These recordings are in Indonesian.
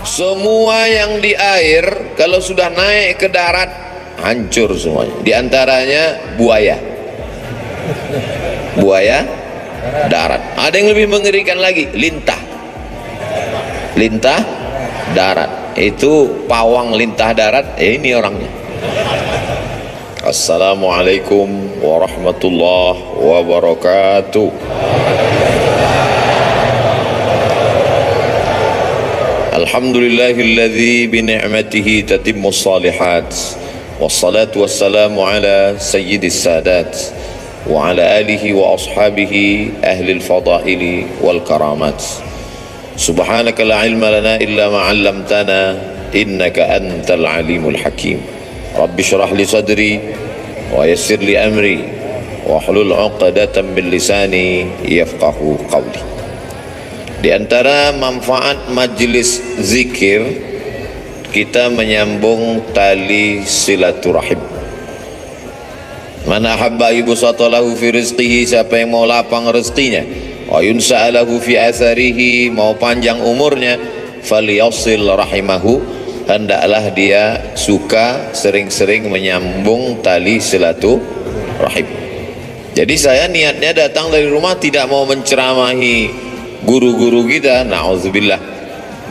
Semua yang di air kalau sudah naik ke darat hancur semuanya. Di antaranya buaya. Buaya darat. Ada yang lebih mengerikan lagi, lintah. Lintah darat. Itu pawang lintah darat, ini orangnya. Assalamualaikum warahmatullahi wabarakatuh. Alhamdulillahilladzi bi ni'matihi tatimmus shalihat. Wassalatu wassalamu ala sayyidis sadat wa ala alihi wa ashabihi ahlil fadaili wal karamat. Subhanaka la ilma lana illa ma 'allamtana innaka antal alimul hakim. Rabbi shrah li sadri wa yassir li amri wa hlul 'uqdatam min lisani yafqahu qawli. Di antara manfaat majlis zikir, kita menyambung tali silaturahim. Mana habba yubsatalahu fi rizqihi, siapa yang mau lapang rezekinya, wa yunsa'alahu fi atharihi, mau panjang umurnya, falyasil rahimahu, hendaklah dia suka sering-sering menyambung tali silaturahim. Jadi saya niatnya datang dari rumah tidak mau menceramahi guru-guru kita, na'udzubillah.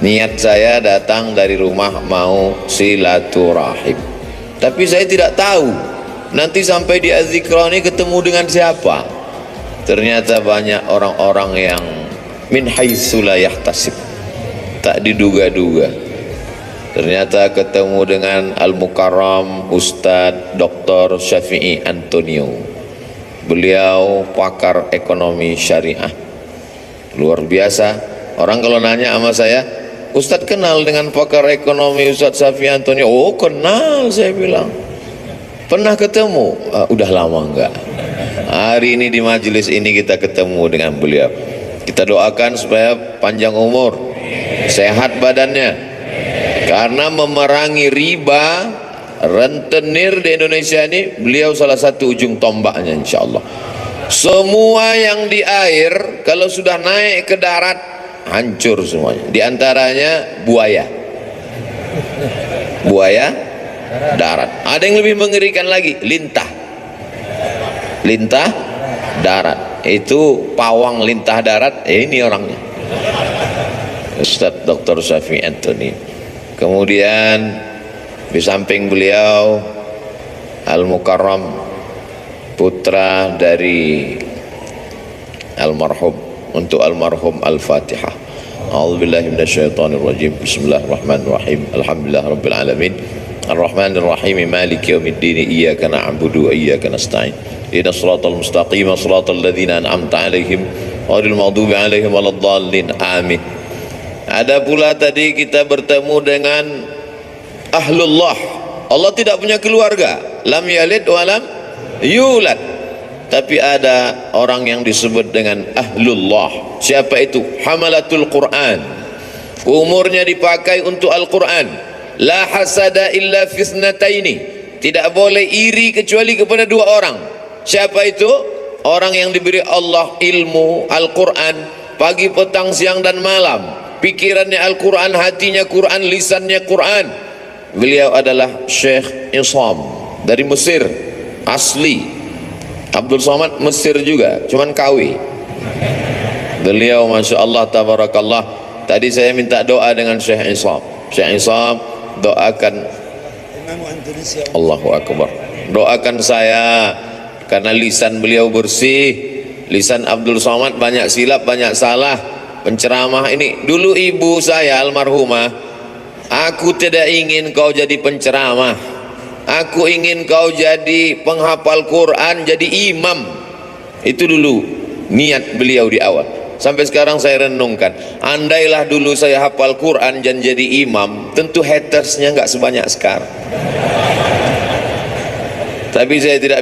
Niat saya datang dari rumah mau silaturahim, tapi saya tidak tahu nanti sampai di Az-Zikra ini ketemu dengan siapa. Ternyata banyak orang-orang yang min haitsu la yahtasib, tak diduga-duga. Ternyata ketemu dengan Al-Mukarram Ustadz Dr. Syafi'i Antonio. Beliau pakar ekonomi syariah, luar biasa. Orang kalau nanya sama saya, Ustadz kenal dengan pakar ekonomi Ustadz Syafi'i Antonio? Oh kenal, saya bilang. Pernah ketemu? Udah lama enggak. Hari ini di majelis ini kita ketemu dengan beliau. Kita doakan supaya panjang umur, sehat badannya, karena memerangi riba, rentenir di Indonesia ini beliau salah satu ujung tombaknya, insyaallah. Semua yang di air kalau sudah naik ke darat hancur semuanya. Di antaranya buaya. Buaya darat. Ada yang lebih mengerikan lagi, lintah. Lintah darat. Itu pawang lintah darat, ini orangnya. Ustadz Dr. Syafi'i Anthony. Kemudian di samping beliau Al-Mukarram, putra dari almarhum, untuk almarhum Al-Fatihah. A'udzubillahi minasyaitonirrajim. Bismillahirrahmanirrahim. Alhamdulillah rabbil alamin. Arrahmanir rahim. Maliki yaumiddin. Iyyaka na'budu wa iyyaka nasta'in. Ihdinas shiratal mustaqim, shiratal ladzina an'amta 'alaihim ghairil maghdubi 'alaihim waladdallin. Amin. Ada pula tadi kita bertemu dengan ahlullah. Allah tidak punya keluarga, lam yalid wa lam yulad, tapi ada orang yang disebut dengan ahlullah. Siapa itu? Hamalatul Quran, umurnya dipakai untuk Al-Quran. La hasada illa fisnataini, tidak boleh iri kecuali kepada dua orang. Siapa itu? Orang yang diberi Allah ilmu Al-Quran pagi, petang, siang dan malam. Pikirannya Al-Quran, hatinya Quran, lisannya Quran. Beliau adalah Syekh Isam dari Mesir asli. Abdul Somad Mesir juga, cuman KW. Beliau Masya Allah tabarakallah. Tadi saya minta doa dengan Syekh Isam. Syekh Isam, doakan Allahu Akbar, doakan saya, karena lisan beliau bersih. Lisan Abdul Somad banyak silap, banyak salah. Penceramah ini, dulu ibu saya almarhumah, aku tidak ingin kau jadi penceramah, aku ingin kau jadi penghafal Quran, jadi imam. Itu dulu niat beliau di awal. Sampai sekarang saya renungkan, andailah dulu saya hafal Quran dan jadi imam, tentu hatersnya nggak sebanyak sekarang. Tapi saya tidak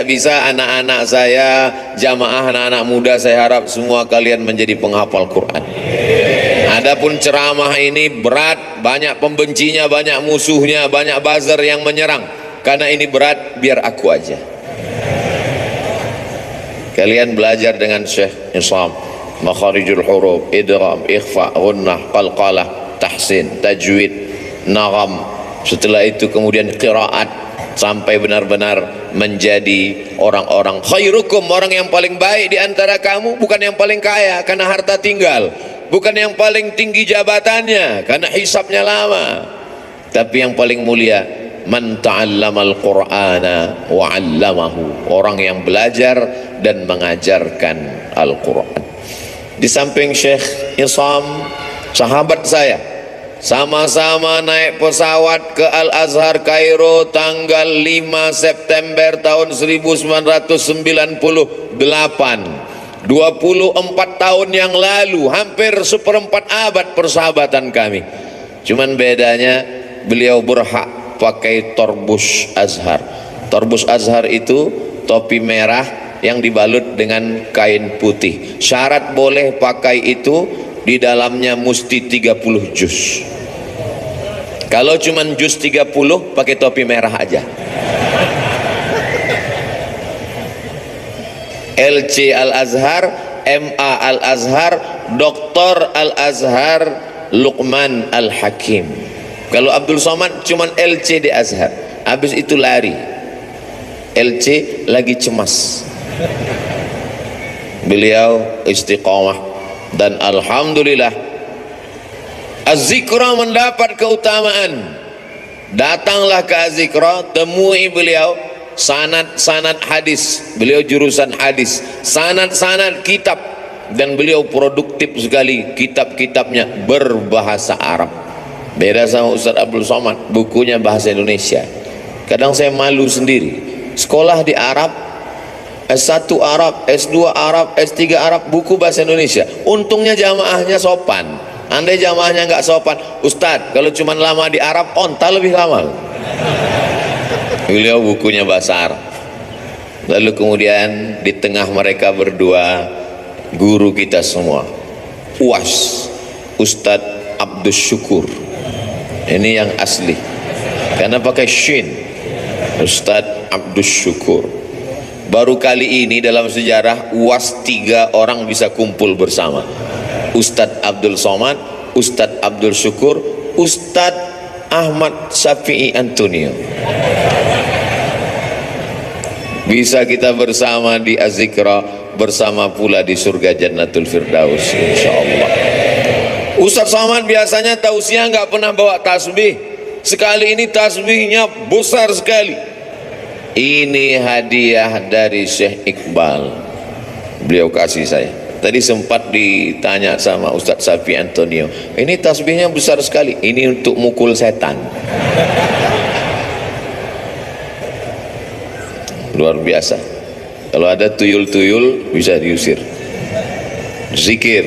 bisa, anak-anak saya, jamaah anak-anak muda, saya harap semua kalian menjadi penghafal Quran. Adapun ceramah ini berat, banyak pembencinya, banyak musuhnya, banyak buzzer yang menyerang. Karena ini berat, biar aku aja. Kalian belajar dengan Syekh Isam. makharijul huruf, idgham, ikhfa, ghunnah, qalqalah, tahsin, tajwid, nagham. Setelah itu kemudian qiraat sampai benar-benar menjadi orang-orang khairukum, orang yang paling baik di antara kamu, bukan yang paling kaya karena harta tinggal, bukan yang paling tinggi jabatannya karena hisabnya lama, tapi yang paling mulia man ta'allamal qur'ana wa 'allamahu, orang yang belajar dan mengajarkan Al-Qur'an. Di samping Syekh Isam, sahabat saya, sama-sama naik pesawat ke Al-Azhar Kairo tanggal 5 September tahun 1998, 24 tahun yang lalu, hampir seperempat abad persahabatan kami. Cuman bedanya beliau berhak pakai torbus Azhar. Torbus Azhar itu topi merah yang dibalut dengan kain putih. Syarat boleh pakai itu, di dalamnya mesti 30 juz. Kalau cuman juz 30, pakai topi merah aja. LC Al-Azhar, MA Al-Azhar, Doktor Al-Azhar, Luqman Al-Hakim. Kalau Abdul Somad cuman LC di Azhar, habis itu lari. LC lagi cemas. Beliau istiqamah dan alhamdulillah Az-Zikra mendapat keutamaan. Datanglah ke Az-Zikra, temui beliau, sanad-sanad hadis, beliau jurusan hadis, sanad-sanad kitab, dan beliau produktif sekali, kitab-kitabnya berbahasa Arab. Beda sama Ustaz Abdul Somad, bukunya bahasa Indonesia. Kadang saya malu sendiri, sekolah di Arab, S1 Arab, S2 Arab, S3 Arab, buku bahasa Indonesia. Untungnya jamaahnya sopan. Andai jamaahnya nggak sopan, Ustadz kalau cuma lama di Arab, onta lebih lama. Beliau bukunya bahasa Arab. Lalu kemudian di tengah mereka berdua, guru kita semua, UAS, Ustadz Abdus Syukur. Ini yang asli, karena pakai shin, Ustadz Abdus Syukur. Baru kali ini dalam sejarah UAS 3 orang bisa kumpul bersama. Ustadz Abdul Somad, Ustadz Abdul Syukur, Ustadz Ahmad Syafi'i Antonio. Bisa kita bersama di Az-Zikra, bersama pula di surga Jannatul Firdaus, insyaallah. Ustadz Somad biasanya tausiah nggak pernah bawa tasbih. Sekali ini tasbihnya besar sekali. Ini hadiah dari Syekh Iqbal, beliau kasih saya. Tadi sempat ditanya sama Ustadz Syafi'i Antonio, ini tasbihnya besar sekali, ini untuk mukul setan. Luar biasa. Kalau ada tuyul-tuyul bisa diusir. Zikir,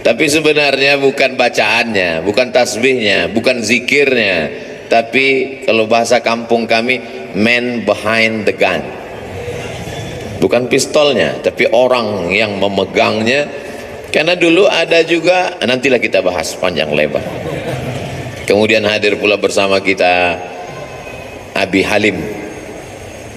tapi sebenarnya bukan bacaannya, bukan tasbihnya, bukan zikirnya, tapi kalau bahasa kampung kami, man behind the gun. Bukan pistolnya, tapi orang yang memegangnya. Karena dulu ada juga, nantilah kita bahas panjang lebar. Kemudian hadir pula bersama kita Abi Halim,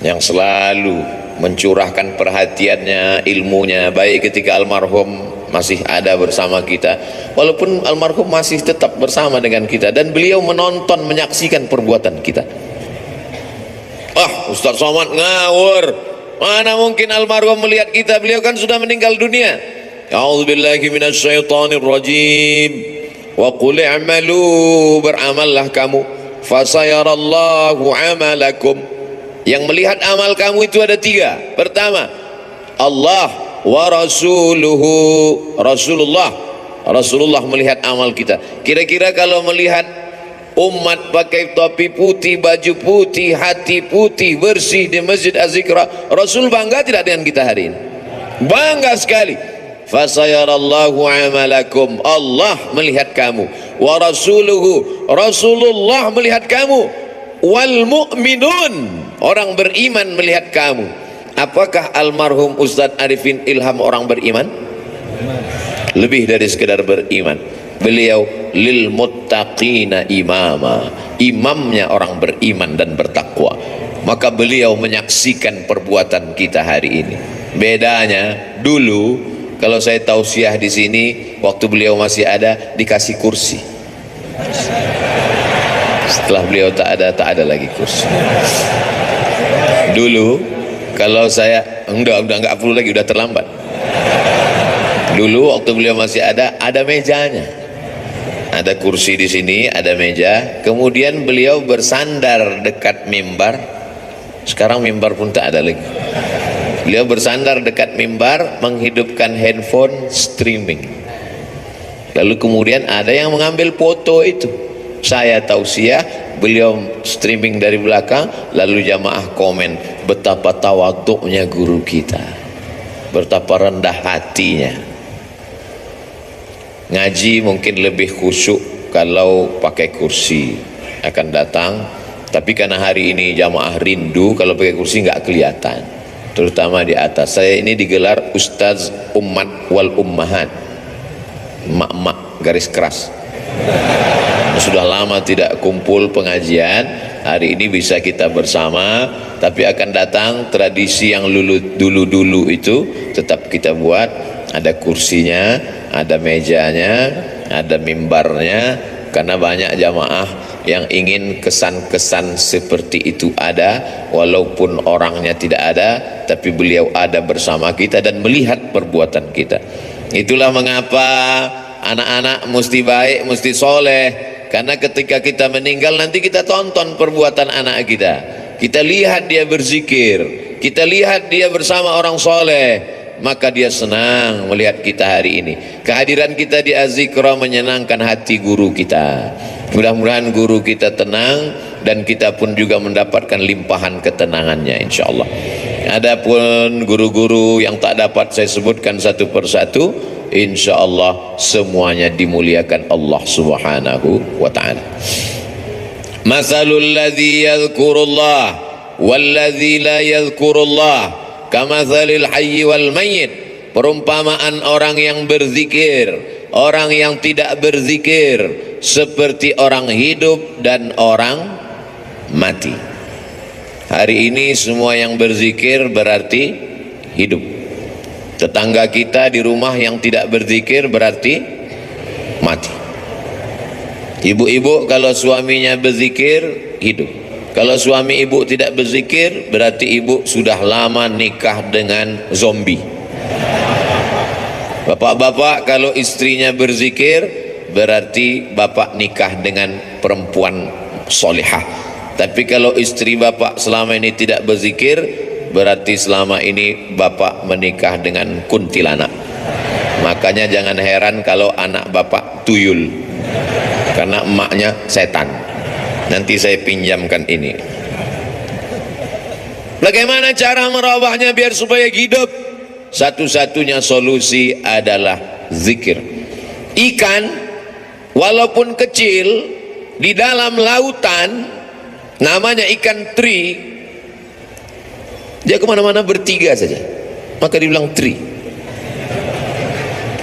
yang selalu mencurahkan perhatiannya, ilmunya, baik ketika almarhum masih ada bersama kita, walaupun almarhum masih tetap bersama dengan kita, dan beliau menonton, menyaksikan perbuatan kita. Ustadz Somad ngawur, mana mungkin almarhum melihat kita, beliau kan sudah meninggal dunia. A'udzubillahi minasyaitonir rajim. Wa qul i'malu, beramallah kamu, fasayarallahu amalakum. Yang melihat amal kamu itu ada 3. Pertama, Allah wa rasuluhu, Rasulullah melihat amal kita. Kira-kira kalau melihat umat pakai topi putih, baju putih, hati putih, bersih di Masjid Az-Zikra, Rasul bangga tidak dengan kita hari ini? Bangga sekali. Fasayarallahu amalakum, Allah melihat kamu, wa rasuluhu, Rasulullah melihat kamu, wal mu'minun, orang beriman melihat kamu. Apakah almarhum Ustadz Arifin Ilham orang beriman? Lebih dari sekedar beriman, beliau lil muttaqina imama, imamnya orang beriman dan bertakwa. Maka beliau menyaksikan perbuatan kita hari ini. Bedanya dulu kalau saya tausiah di sini waktu beliau masih ada dikasih kursi. Setelah beliau tak ada lagi kursi. Dulu kalau saya enggak perlu lagi, udah terlambat. Dulu waktu beliau masih ada mejanya. Ada kursi di sini, ada meja. Kemudian beliau bersandar dekat mimbar. Sekarang mimbar pun tak ada lagi. Beliau bersandar dekat mimbar, menghidupkan handphone streaming. Lalu kemudian ada yang mengambil foto itu. Saya tausiah, beliau streaming dari belakang, lalu jamaah komen betapa tawaduknya guru kita, betapa rendah hatinya. Ngaji mungkin lebih khusyuk kalau pakai kursi akan datang, tapi karena hari ini jamaah rindu, kalau pakai kursi nggak kelihatan, terutama di atas. Saya ini digelar Ustaz Ummat wal Ummahat, emak-emak garis keras. Sudah lama tidak kumpul pengajian, hari ini bisa kita bersama, tapi akan datang tradisi yang dulu itu tetap kita buat. Ada kursinya, ada mejanya, ada mimbarnya, karena banyak jamaah yang ingin kesan-kesan seperti itu ada, walaupun orangnya tidak ada, tapi beliau ada bersama kita dan melihat perbuatan kita. Itulah mengapa anak-anak mesti baik, mesti soleh, karena ketika kita meninggal nanti kita tonton perbuatan anak kita, kita lihat dia berzikir, kita lihat dia bersama orang soleh, maka dia senang melihat kita hari ini. Kehadiran kita di Az-Zikra menyenangkan hati guru kita. Mudah-mudahan guru kita tenang dan kita pun juga mendapatkan limpahan ketenangannya insyaallah. Adapun guru-guru yang tak dapat saya sebutkan satu persatu, insyaallah semuanya dimuliakan Allah Subhanahu wa taala. Masalul ladzi yadhkurullah wal ladzi la yadhkurullah kamatsalil hayyi wal mayyit. Perumpamaan orang yang berzikir, orang yang tidak berzikir, seperti orang hidup dan orang mati. Hari ini semua yang berzikir berarti hidup. Tetangga kita di rumah yang tidak berzikir berarti mati. Ibu-ibu kalau suaminya berzikir hidup. Kalau suami ibu tidak berzikir berarti ibu sudah lama nikah dengan zombie. Bapak-bapak kalau istrinya berzikir berarti bapak nikah dengan perempuan solihah. Tapi kalau istri bapak selama ini tidak berzikir berarti selama ini bapak menikah dengan kuntilanak. Makanya jangan heran kalau anak bapak tuyul, karena emaknya setan. Nanti saya pinjamkan ini. Bagaimana cara merubahnya biar supaya hidup? Satu-satunya solusi adalah zikir. Ikan walaupun kecil di dalam lautan, namanya ikan teri, dia kemana-mana bertiga saja, maka dibilang teri.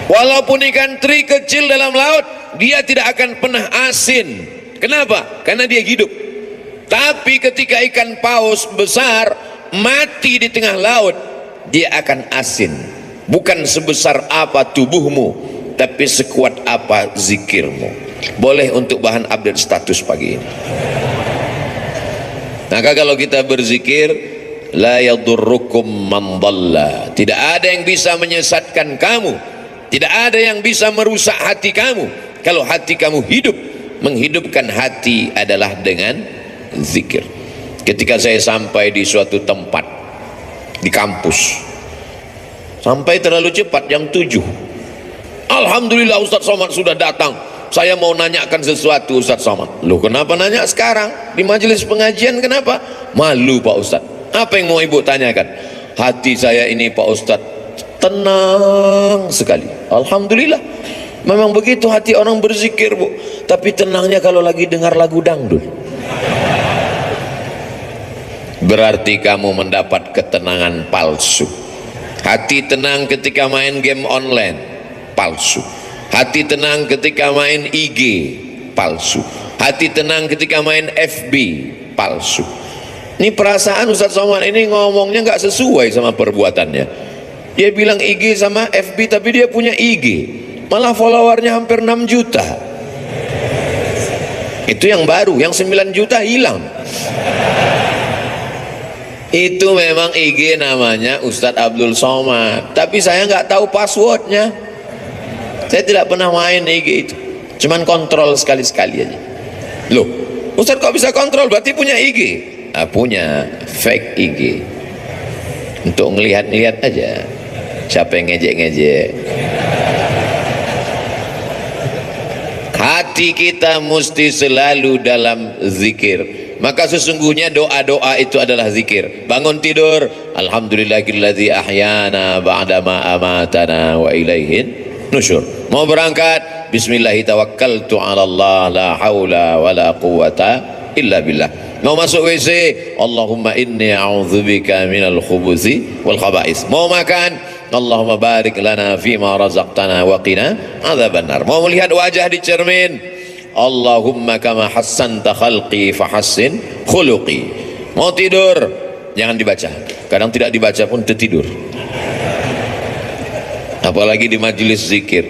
Walaupun ikan teri kecil dalam laut, dia tidak akan pernah asin. Kenapa? Karena dia hidup. Tapi ketika ikan paus besar mati di tengah laut, dia akan asin. Bukan sebesar apa tubuhmu, tapi sekuat apa zikirmu. Boleh untuk bahan update status pagi ini. Maka kalau kita berzikir, la yadurrukum man dhalla, tidak ada yang bisa menyesatkan kamu, tidak ada yang bisa merusak hati kamu kalau hati kamu hidup. Menghidupkan hati adalah dengan zikir. Ketika saya sampai di suatu tempat di kampus, sampai terlalu cepat jam 7. Alhamdulillah Ustaz Somad sudah datang. Saya mau nanyakan sesuatu Ustaz Somad. Loh, kenapa nanya sekarang di majelis pengajian? Kenapa? Malu Pak Ustaz. Apa yang mau ibu tanyakan? Hati saya ini Pak Ustaz tenang sekali. Alhamdulillah. Memang begitu hati orang berzikir, Bu. Tapi tenangnya kalau lagi dengar lagu dangdut. Berarti kamu mendapat ketenangan palsu. Hati tenang ketika main game online, palsu. Hati tenang ketika main IG, palsu. Hati tenang ketika main FB, palsu. Ini perasaan Ustaz Somad ini ngomongnya nggak sesuai sama perbuatannya. Dia bilang IG sama FB, tapi dia punya IG, malah followernya hampir 6 juta. Itu yang baru, yang 9 juta hilang. Itu memang IG namanya Ustadz Abdul Somad, tapi saya nggak tahu passwordnya. Saya tidak pernah main IG itu, cuman kontrol sekali-sekali aja. Loh, Ustadz kok bisa kontrol? Berarti punya IG? Nah, punya fake IG untuk ngelihat-ngelihat aja siapa yang ngejek-ngejek. Hati kita mesti selalu dalam zikir, maka sesungguhnya doa-doa itu adalah zikir. Bangun tidur, alhamdulillahilladzi ahyana ba'dama amatana wa ilaihin nusyur. Mau berangkat, bismillahi tawakkaltu 'ala Allah la haula wala quwata illa billah. Mau masuk WC, Allahumma inni a'udzubika minal khubuthi wal khaba'is. Mau makan, Allahumma barik lana fima razaqtana wa qina adzabannar. Mau melihat wajah di cermin, Allahumma kama hassanta khalqi fahassin khuluqi. Mau tidur, jangan dibaca. Kadang tidak dibaca pun tertidur. Apalagi di majelis zikir.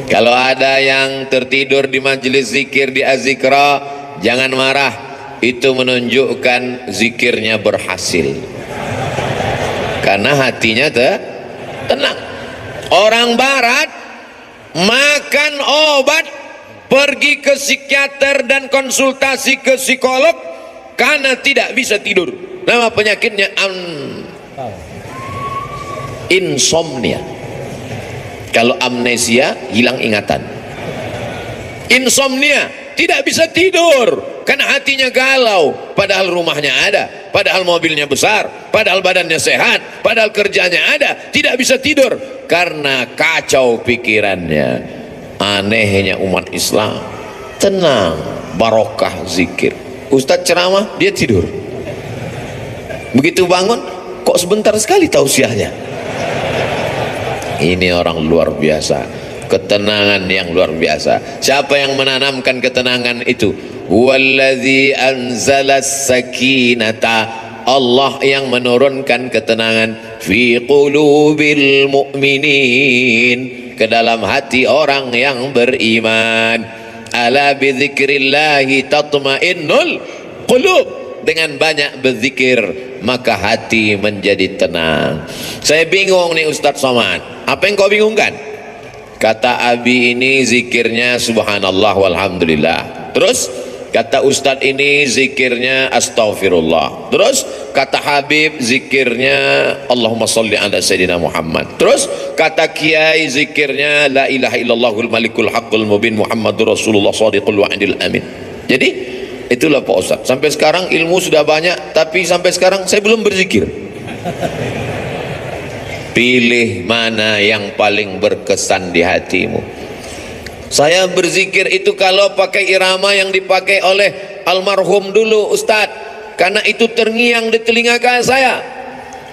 Kalau ada yang tertidur di majelis zikir di Azikra, jangan marah. Itu menunjukkan zikirnya berhasil, karena hatinya tenang. Orang barat makan obat, pergi ke psikiater dan konsultasi ke psikolog karena tidak bisa tidur. Nama penyakitnya insomnia. Kalau amnesia, hilang ingatan. Insomnia, tidak bisa tidur karena hatinya galau, padahal rumahnya ada, padahal mobilnya besar, padahal badannya sehat, padahal kerjanya ada, tidak bisa tidur karena kacau pikirannya. Anehnya umat Islam tenang, barokah zikir. Ustadz ceramah, dia tidur. Begitu bangun, kok sebentar sekali tausiahnya. Ini orang luar biasa, ketenangan yang luar biasa. Siapa yang menanamkan ketenangan itu? Huwallazi anzalas sakinata, Allah yang menurunkan ketenangan fi qulubil mu'minin, ke dalam hati orang yang beriman. Ala bidzikrillahi tatmainnul qulub, dengan banyak berzikir maka hati menjadi tenang. Saya bingung nih Ustadz Somad, apa yang kau bingungkan? Kata Abi ini zikirnya subhanallah walhamdulillah. Terus kata Ustadz ini zikirnya astaghfirullah. Terus kata Habib zikirnya Allahumma sholli ala Sayyidina Muhammad. Terus kata Kiai zikirnya la ilaha illallahul malikul haqqul mubin Muhammadur Rasulullah shadiqul wa'dil amin. Jadi itulah Pak Ustadz, sampai sekarang ilmu sudah banyak, tapi sampai sekarang saya belum berzikir. Pilih mana yang paling berkesan di hatimu. Saya berzikir itu kalau pakai irama yang dipakai oleh almarhum dulu Ustadz, karena itu terngiang di telinga saya.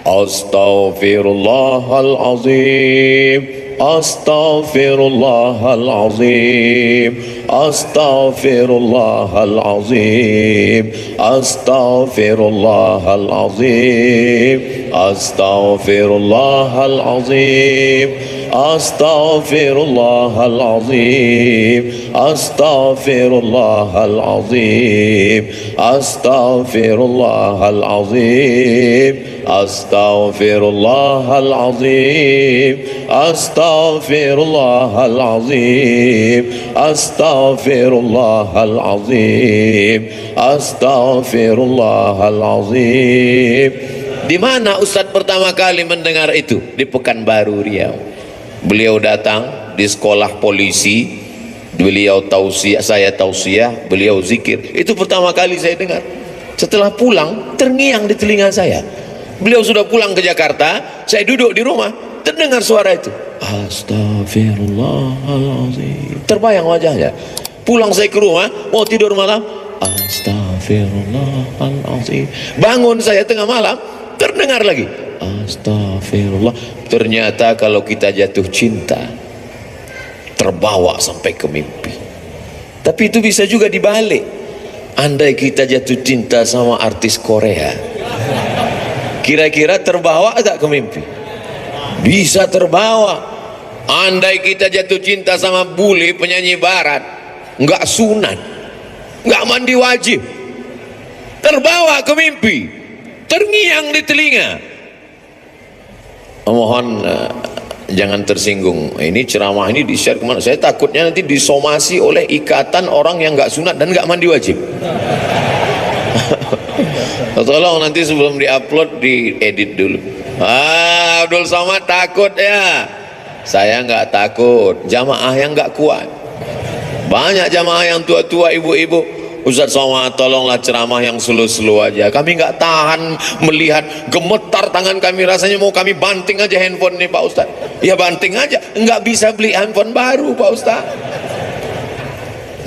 Astaghfirullahalazim, astaghfirullahalazim, astaghfirullahalazim, astaghfirullahalazim, astaghfirullahalazim, astaghfirullahalazim, astaghfirullahalazim, astaghfirullahalazim, astaghfirullahalazim, astaghfirullahalazim, astaghfirullahalazim, astaghfirullahalazim. Di mana Ustadz pertama kali mendengar itu? Di Pekanbaru Riau. Beliau datang di sekolah polisi, beliau tausiah, saya tausiah, beliau zikir. Itu pertama kali saya dengar. Setelah pulang, terngiang di telinga saya. Beliau sudah pulang ke Jakarta, saya duduk di rumah, terdengar suara itu. Astaghfirullahaladzim. Terbayang wajahnya. Pulang saya ke rumah, mau tidur malam, astaghfirullahaladzim. Bangun saya tengah malam, terdengar lagi, astagfirullah. Ternyata kalau kita jatuh cinta, terbawa sampai ke mimpi. Tapi itu bisa juga dibalik. Andai kita jatuh cinta sama artis Korea, kira-kira terbawa agak ke mimpi? bisa terbawa. Andai kita jatuh cinta sama bule penyanyi barat, nggak sunat, nggak mandi wajib, terbawa ke mimpi, terngiang di telinga. Mohon jangan tersinggung. Ini ceramah ini di-share kemana? Saya takutnya nanti disomasi oleh ikatan orang yang nggak sunat dan nggak mandi wajib. Tolong nanti sebelum diupload diedit dulu. Abdul Somad takut ya? Saya nggak takut. Jamaah yang nggak kuat. Banyak jamaah yang tua-tua, ibu-ibu. Ustaz Somad tolonglah ceramah yang slow-slow aja. Kami nggak tahan melihat, gemetar tangan kami, rasanya mau kami banting aja handphone nih Pak Ustaz. Ya banting aja, nggak bisa beli handphone baru Pak Ustaz.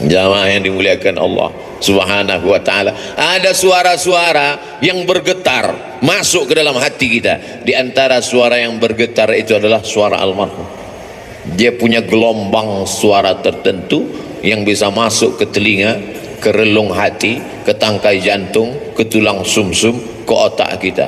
Jamaah yang dimuliakan Allah Subhanahu wa ta'ala, ada suara-suara yang bergetar masuk ke dalam hati kita. Di antara suara yang bergetar itu adalah suara almarhum. Dia punya gelombang suara tertentu yang bisa masuk ke telinga, ke relung hati, ke tangkai jantung, ke tulang sumsum, ke otak kita.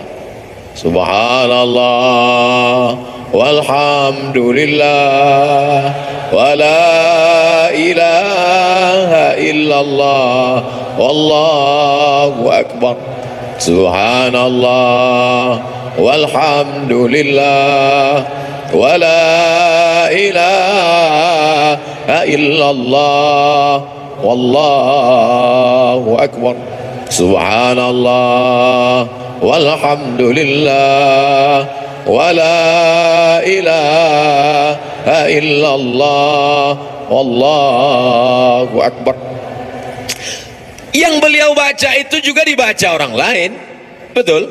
Subhanallah walhamdulillah wala ilaha illallah wallahu akbar. Subhanallah walhamdulillah wala ilaha illallah wallahu akbar. Subhanallah walhamdulillah wala ilaha illallah wallahu akbar. Yang beliau baca itu juga dibaca orang lain, betul?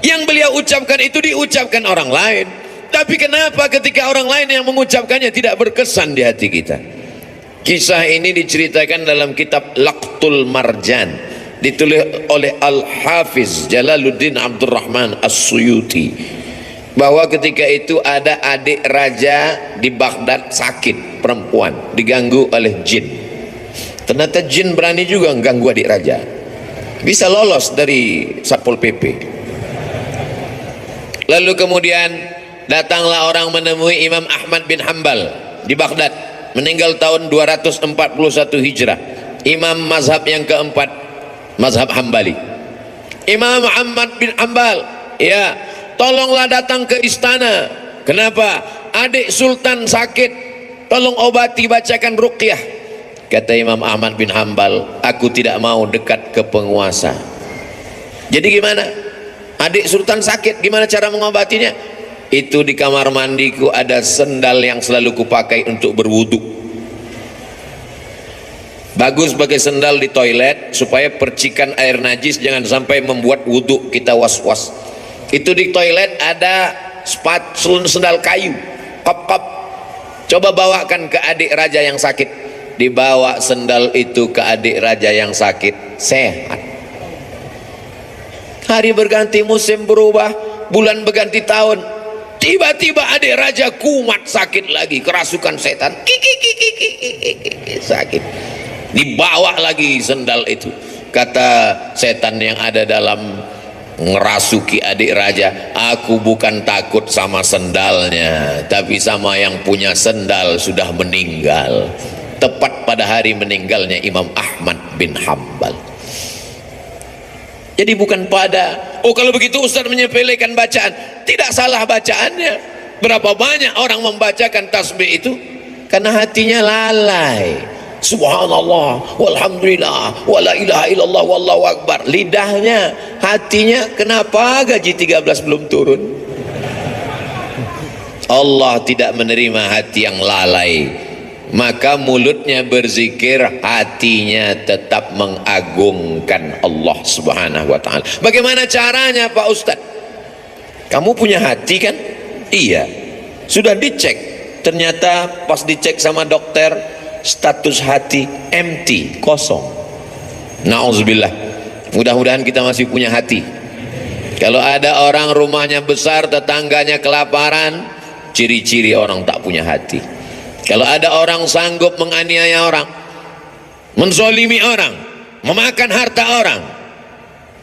Yang beliau ucapkan itu diucapkan orang lain. Tapi kenapa ketika orang lain yang mengucapkannya tidak berkesan di hati kita? Kisah ini diceritakan dalam kitab Laqtul Marjan, ditulis oleh Al-Hafiz Jalaluddin Abdurrahman As-Suyuti, bahwa ketika itu ada adik raja di Baghdad sakit, perempuan, diganggu oleh jin. Ternyata jin berani juga mengganggu adik raja, bisa lolos dari Satpol PP. Lalu kemudian datanglah orang menemui Imam Ahmad bin Hanbal di Baghdad, meninggal tahun 241 Hijrah, imam mazhab yang keempat, mazhab Hambali. Imam Ahmad bin Hanbal, ya, tolonglah datang ke istana. Kenapa? Adik sultan sakit, tolong obati, bacakan ruqyah. Kata Imam Ahmad bin Hanbal, aku tidak mau dekat ke penguasa. Jadi gimana? Adik sultan sakit, gimana cara mengobatinya? Itu di kamar mandiku ada sendal yang selalu kupakai untuk berwudu. Bagus pakai sendal di toilet supaya percikan air najis jangan sampai membuat wudu kita was-was. Itu di toilet ada sendal kayu, kop-kop. Coba bawakan ke adik raja yang sakit. Dibawa sendal itu ke adik raja yang sakit, sehat. Hari berganti, musim berubah, bulan berganti tahun, tiba-tiba adik raja kumat sakit lagi, kerasukan setan, sakit. Dibawa lagi sendal itu. Kata setan yang ada dalam ngerasuki adik raja, aku bukan takut sama sendalnya, tapi sama yang punya sendal sudah meninggal. Tepat pada hari meninggalnya Imam Ahmad bin Hanbal. Jadi bukan pada, oh kalau begitu Ustaz menyepelekan bacaan. Tidak salah bacaannya. Berapa banyak orang membacakan tasbih itu karena hatinya lalai. Subhanallah walhamdulillah wala ilaha illallah wallahu akbar. Lidahnya, hatinya kenapa gaji 13 belum turun? Allah tidak menerima hati yang lalai. Maka mulutnya berzikir, hatinya tetap mengagungkan Allah Subhanahu wa ta'ala. Bagaimana caranya Pak Ustadz? Kamu punya hati kan? Iya. Sudah dicek. Ternyata pas dicek sama dokter, status hati empty, kosong. Na'udzubillah. Mudah-mudahan kita masih punya hati. Kalau ada orang rumahnya besar, tetangganya kelaparan, ciri-ciri orang tak punya hati. Kalau ada orang sanggup menganiaya orang, menzolimi orang, memakan harta orang,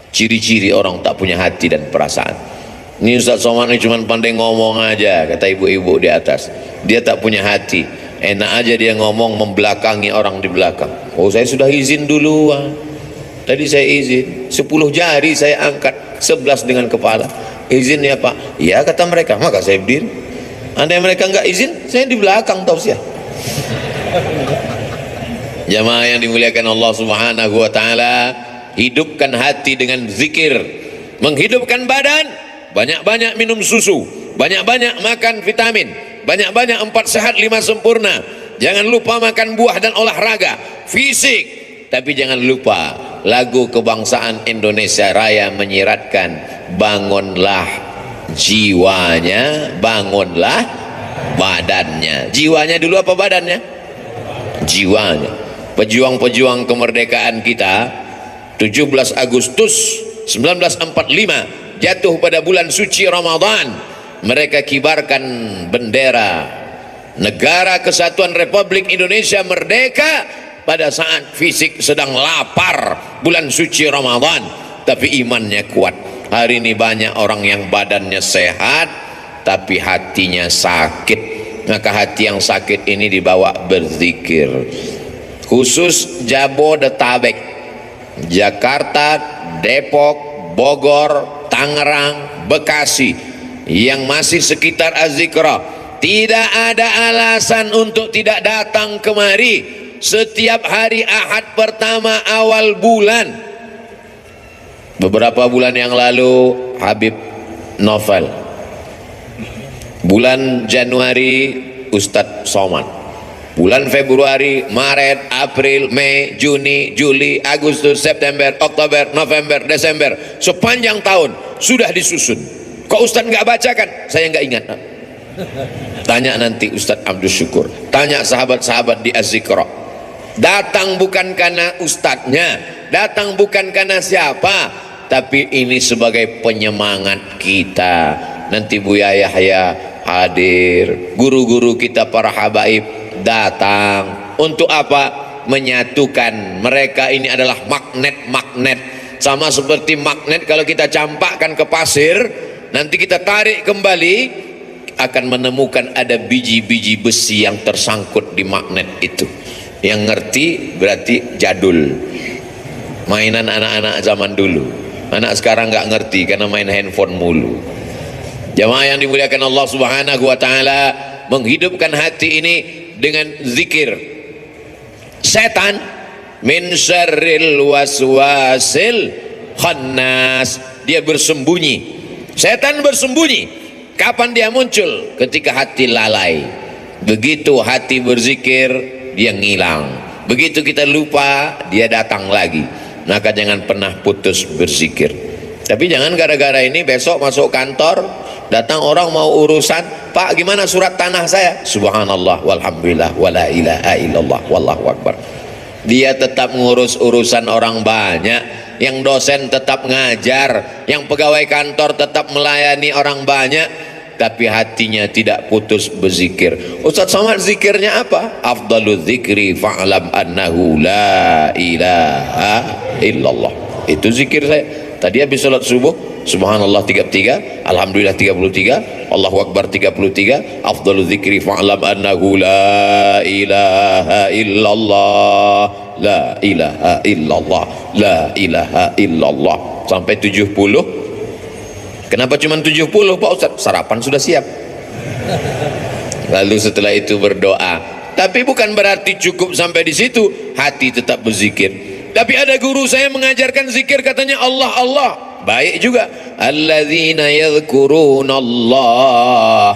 ciri-ciri orang tak punya hati dan perasaan. Ini Ustaz Somad ini cuma pandai ngomong aja, kata ibu-ibu di atas. Dia tak punya hati. Enak aja dia ngomong membelakangi orang di belakang. Oh, saya sudah izin duluan. Tadi saya izin 10 jari saya angkat, 11 dengan kepala. Izin ya Pak? Ya, kata mereka. Maka saya berdiri. Andai mereka enggak izin, saya di belakang tausiah. Jamaah yang dimuliakan Allah Subhanahu wa taala, hidupkan hati dengan zikir. Menghidupkan badan, banyak-banyak minum susu, banyak-banyak makan vitamin, banyak-banyak 4 sehat 5 sempurna. Jangan lupa makan buah dan olahraga fisik. Tapi jangan lupa lagu kebangsaan Indonesia Raya menyiratkan, bangunlah jiwanya, bangunlah badannya. Jiwanya dulu apa badannya? Jiwanya. Pejuang-pejuang kemerdekaan kita 17 Agustus 1945 jatuh pada bulan suci Ramadan. Mereka kibarkan bendera Negara Kesatuan Republik Indonesia merdeka pada saat fisik sedang lapar bulan suci Ramadan, tapi imannya kuat. Hari ini banyak orang yang badannya sehat tapi hatinya sakit. Maka hati yang sakit ini dibawa berzikir. Khusus Jabodetabek, Jakarta, Depok, Bogor, Tangerang, Bekasi yang masih sekitar Az-Zikra, tidak ada alasan untuk tidak datang kemari setiap hari Ahad pertama awal bulan. Beberapa bulan yang lalu Habib Novel, bulan Januari Ustadz Somad, bulan Februari, Maret, April, Mei, Juni, Juli, Agustus, September, Oktober, November, Desember, sepanjang tahun sudah disusun. Kok Ustadz nggak bacakan? Saya nggak ingat. Tanya nanti Ustadz Abdul Syukur, tanya sahabat-sahabat di Az-Zikra. Datang bukan karena ustadznya, datang bukan karena siapa, tapi ini sebagai penyemangat kita. Nanti Buya Yahya hadir, guru-guru kita para habaib datang. Untuk apa? Menyatukan. Mereka ini adalah magnet-magnet, sama seperti magnet kalau kita campakkan ke pasir, nanti kita tarik kembali, akan menemukan ada biji-biji besi yang tersangkut di magnet itu. Yang ngerti berarti jadul, mainan anak-anak zaman dulu. Anak sekarang nggak ngerti karena main handphone mulu. Jamaah yang dimuliakan Allah Subhanahu wa taala, menghidupkan hati ini dengan zikir. Setan min syarril waswasil khannas, dia bersembunyi. Setan bersembunyi. Kapan dia muncul? Ketika hati lalai. Begitu hati berzikir, dia ngilang. Begitu kita lupa, dia datang lagi. Maka jangan pernah putus berzikir. Tapi jangan gara-gara ini besok masuk kantor, datang orang mau urusan, Pak gimana surat tanah saya? Subhanallah walhamdulillah wala ilaha illallah wallahu akbar. Dia tetap ngurus urusan orang banyak. Yang dosen tetap ngajar, yang pegawai kantor tetap melayani orang banyak, tapi hatinya tidak putus berzikir. Ustaz Somad zikirnya apa? Afdalul zikri fa'lam annahu la ilaha illallah. Itu zikir saya. Tadi habis salat subuh, subhanallah 33, alhamdulillah 33, Allahu akbar 33, afdalul zikri fa'lam annahu la ilaha illallah, la ilaha illallah, la ilaha illallah, sampai 70. Kenapa cuma 70 Pak Ustaz? Sarapan sudah siap. Lalu setelah itu berdoa. Tapi bukan berarti cukup sampai di situ, hati tetap berzikir. Tapi ada guru saya mengajarkan zikir, katanya Allah Allah. Baik juga. Alladzina yadhkurunallah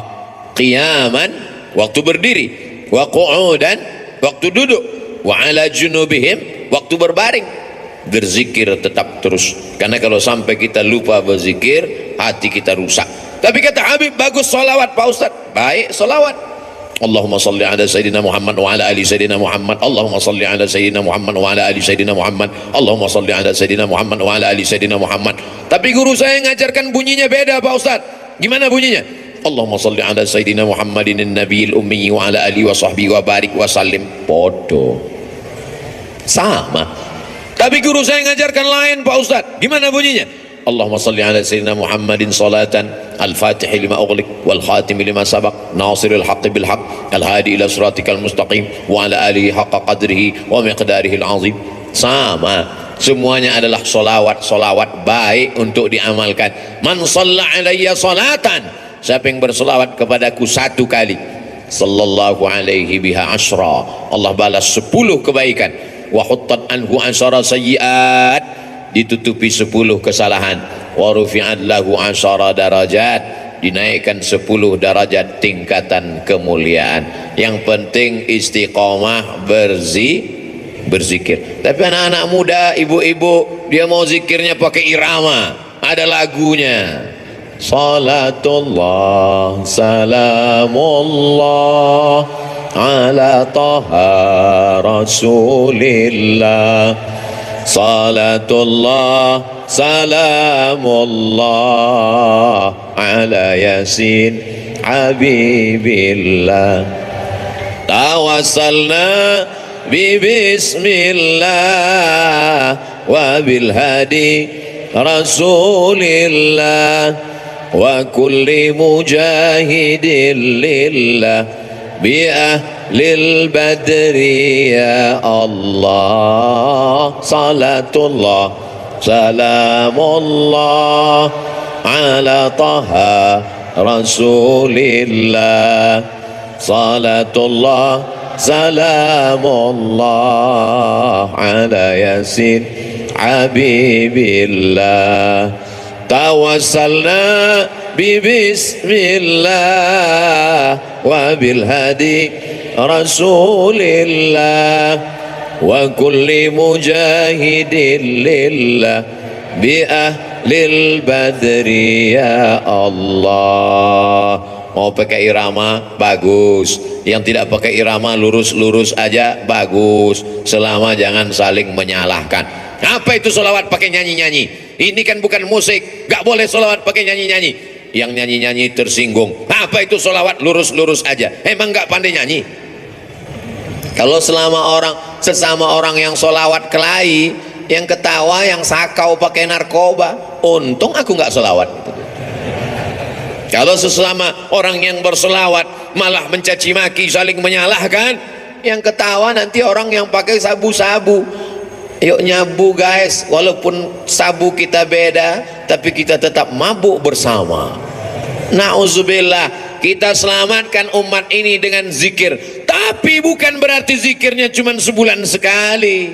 qiyaman, waktu berdiri, wa qu'udan, waktu duduk, wa ala junubihim, waktu berbaring. Berzikir tetap terus. Karena kalau sampai kita lupa berzikir, hati kita rusak. Tapi kata Habib, bagus solawat Pak Ustaz. Baik solawat. Allahumma salli ala Sayyidina Muhammad wa ala ali Sayyidina Muhammad. Allahumma salli ala Sayyidina Muhammad wa ala ali Sayyidina Muhammad. Allahumma salli ala Sayyidina Muhammad wa ala ali Sayyidina Muhammad. Tapi guru saya ngajarkan bunyinya beda Pak Ustaz. Gimana bunyinya? Allahumma salli ala Sayyidina Muhammadin nabiyil ummi wa ala ali wa sahbihi wa barik wa sallim. Podo. Sama. Tapi guru saya ngajarkan lain Pak Ustaz. Gimana bunyinya? Allahumma salli ala sayyidina Muhammadin salatan al-fatih lima ughliq wal khatim lima sabaq nasiril haqqi bil haqq al hadi ila siratikal mustaqim wa ala alihi haqqa qadrihi wa miqdarihi al-azim. Sama, semuanya adalah solawat baik untuk diamalkan. Man shalla alayya salatan, siapa yang bersolawat kepadaku satu kali, sallallahu alaihi biha asyra, Allah balas 10 kebaikan. Wa huttat anhu asyara sayyiat, ditutupi 10 kesalahan. Wa rufi'at lahu asyara darajat, dinaikkan 10 derajat tingkatan kemuliaan. Yang penting istiqomah berzikir. Tapi anak-anak muda, ibu-ibu, dia mau zikirnya pakai irama, ada lagunya. Salatullah salamullah ala taha rasulillah, salatullah salamullah ala yasin habibillah, tawassalna bismillah wa bil hadi rasulillah wa kulli mujahidin lillah bi ahlil badri ya Allah, salatullah salamullah ala taha rasulillah, salatullah salamullah ala yasin habibillah, tawassalna bismillah wa bil hadi rasulillah wa kulli mujahidin lillah bi ahlil badri ya Allah. Mau pakai irama bagus, yang tidak pakai irama lurus-lurus aja bagus, selama jangan saling menyalahkan. Apa itu solawat pakai nyanyi-nyanyi? Ini kan bukan musik, gak boleh solawat pakai nyanyi-nyanyi. Yang nyanyi-nyanyi tersinggung. Apa itu solawat lurus-lurus aja? Emang gak pandai nyanyi? Kalau sesama orang yang solawat kelahi, yang ketawa, yang sakau pakai narkoba, untung aku gak solawat. Kalau sesama orang yang bersolawat malah mencaci maki, saling menyalahkan, yang ketawa nanti orang yang pakai sabu-sabu. Yuk nyabu guys, walaupun sabu kita beda, tapi kita tetap mabuk bersama. Na'udzubillah, kita selamatkan umat ini dengan zikir. Tapi bukan berarti zikirnya cuma sebulan sekali.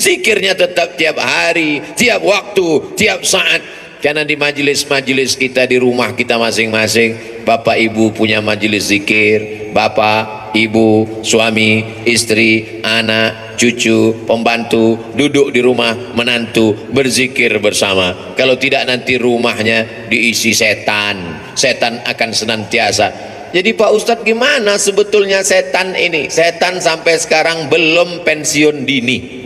Zikirnya tetap tiap hari, tiap waktu, tiap saat. Karena di majelis-majelis kita, di rumah kita masing-masing, bapak ibu punya majelis zikir, bapak, ibu, suami, istri, anak, cucu, pembantu, duduk di rumah, menantu, berzikir bersama. Kalau tidak nanti rumahnya diisi setan, setan akan senantiasa. Jadi Pak Ustadz, gimana sebetulnya setan ini? Setan sampai sekarang belum pensiun dini.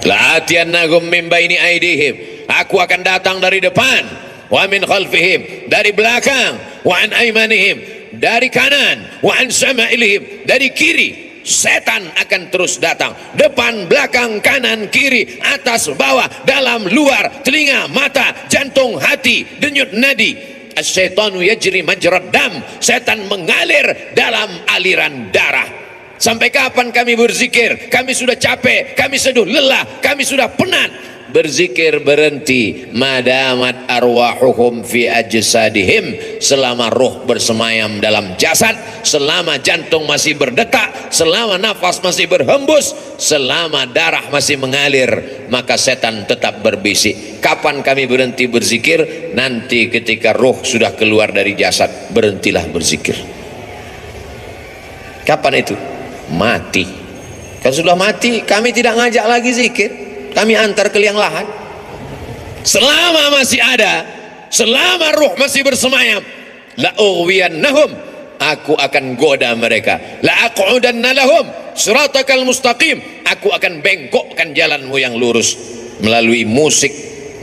La atiyannahum min baini aidihim, aku akan datang dari depan, wa min khalfihim, dari belakang, wa an aymanihim, dari kanan, wa an sama'ilihim, dari kiri. Setan akan terus datang, depan, belakang, kanan, kiri, atas, bawah, dalam, luar, telinga, mata, jantung, hati, denyut nadi. As-syaitanu yajri majrad dam, setan mengalir dalam aliran darah. Sampai kapan kami berzikir? Kami sudah capek, kami sudah lelah, kami sudah penat. Berzikir berhenti madamat arwahuhum fi ajsadihim, selama roh bersemayam dalam jasad, selama jantung masih berdetak, selama nafas masih berhembus, selama darah masih mengalir, maka setan tetap berbisik. Kapan kami berhenti berzikir? Nanti ketika roh sudah keluar dari jasad, berhentilah berzikir. Kapan itu? Mati. Kalau sudah mati, kami tidak ngajak lagi zikir, kami antar ke liang lahat. Selama masih ada, selama ruh masih bersemayam, la ughwiyannahum, aku akan goda mereka. La aq'udanna lahum siratakal mustaqim, aku akan bengkokkan jalanmu yang lurus. Melalui musik,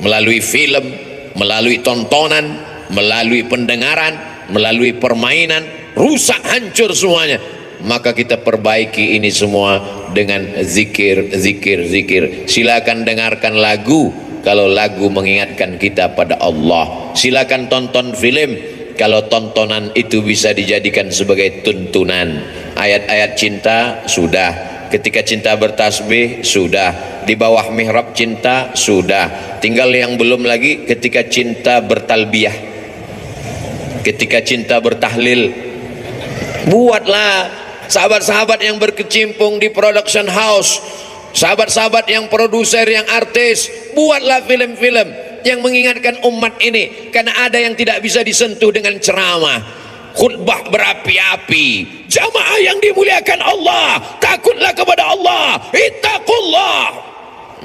melalui film, melalui tontonan, melalui pendengaran, melalui permainan, rusak hancur semuanya. Maka kita perbaiki ini semua dengan zikir, zikir, zikir. Silakan dengarkan lagu kalau lagu mengingatkan kita pada Allah. Silakan tonton film kalau tontonan itu bisa dijadikan sebagai tuntunan. Ayat-ayat cinta sudah, ketika cinta bertasbih sudah, di bawah mihrab cinta sudah, tinggal yang belum lagi ketika cinta bertalbiyah, ketika cinta bertahlil. Buatlah sahabat-sahabat yang berkecimpung di production house, sahabat-sahabat yang produser, yang artis, buatlah film-film yang mengingatkan umat ini, karena ada yang tidak bisa disentuh dengan ceramah, khutbah berapi-api. Jamaah yang dimuliakan Allah, takutlah kepada Allah, ittaqullah.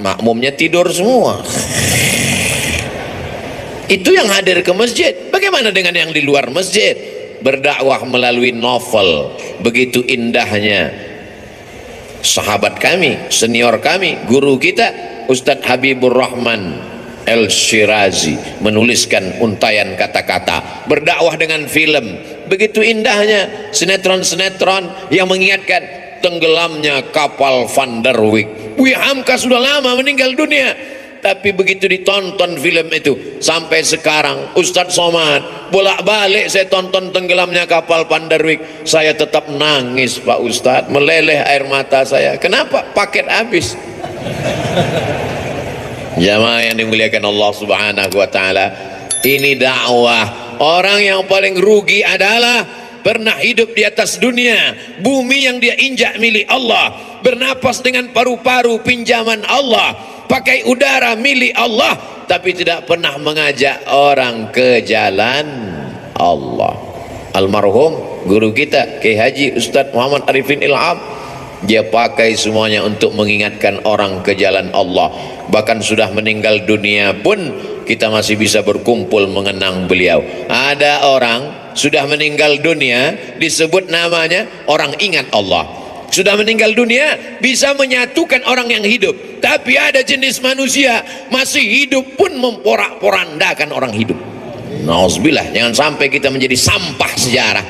Makmumnya tidur semua. Itu yang hadir ke masjid. Bagaimana dengan yang di luar masjid? Berdakwah melalui novel, begitu indahnya. Sahabat kami, senior kami, guru kita Ustadz Habibur Rahman El-Shirazi menuliskan untayan kata-kata, berdakwah dengan film, begitu indahnya. Sinetron-sinetron yang mengingatkan tenggelamnya kapal Van der Wijk. Buya Hamka sudah lama meninggal dunia, tapi begitu ditonton film itu sampai sekarang, Ustadz Somad, bolak-balik saya tonton tenggelamnya kapal Van der Wijk, saya tetap nangis Pak Ustadz, meleleh air mata saya. Kenapa? Paket habis. Jamaah yang dimuliakan Allah Subhanahu wa taala, ini dakwah. Orang yang paling rugi adalah pernah hidup di atas dunia, bumi yang dia injak milik Allah, bernapas dengan paru-paru pinjaman Allah, pakai udara milik Allah, tapi tidak pernah mengajak orang ke jalan Allah. Almarhum guru kita Kiai Haji Ustadz Muhammad Arifin Ilham, dia pakai semuanya untuk mengingatkan orang ke jalan Allah. Bahkan sudah meninggal dunia pun kita masih bisa berkumpul mengenang beliau. Ada orang sudah meninggal dunia disebut namanya orang ingat Allah. Sudah meninggal dunia bisa menyatukan orang yang hidup. Tapi ada jenis manusia masih hidup pun memporak-porandakan orang hidup. Nauzubillah, jangan sampai kita menjadi sampah sejarah.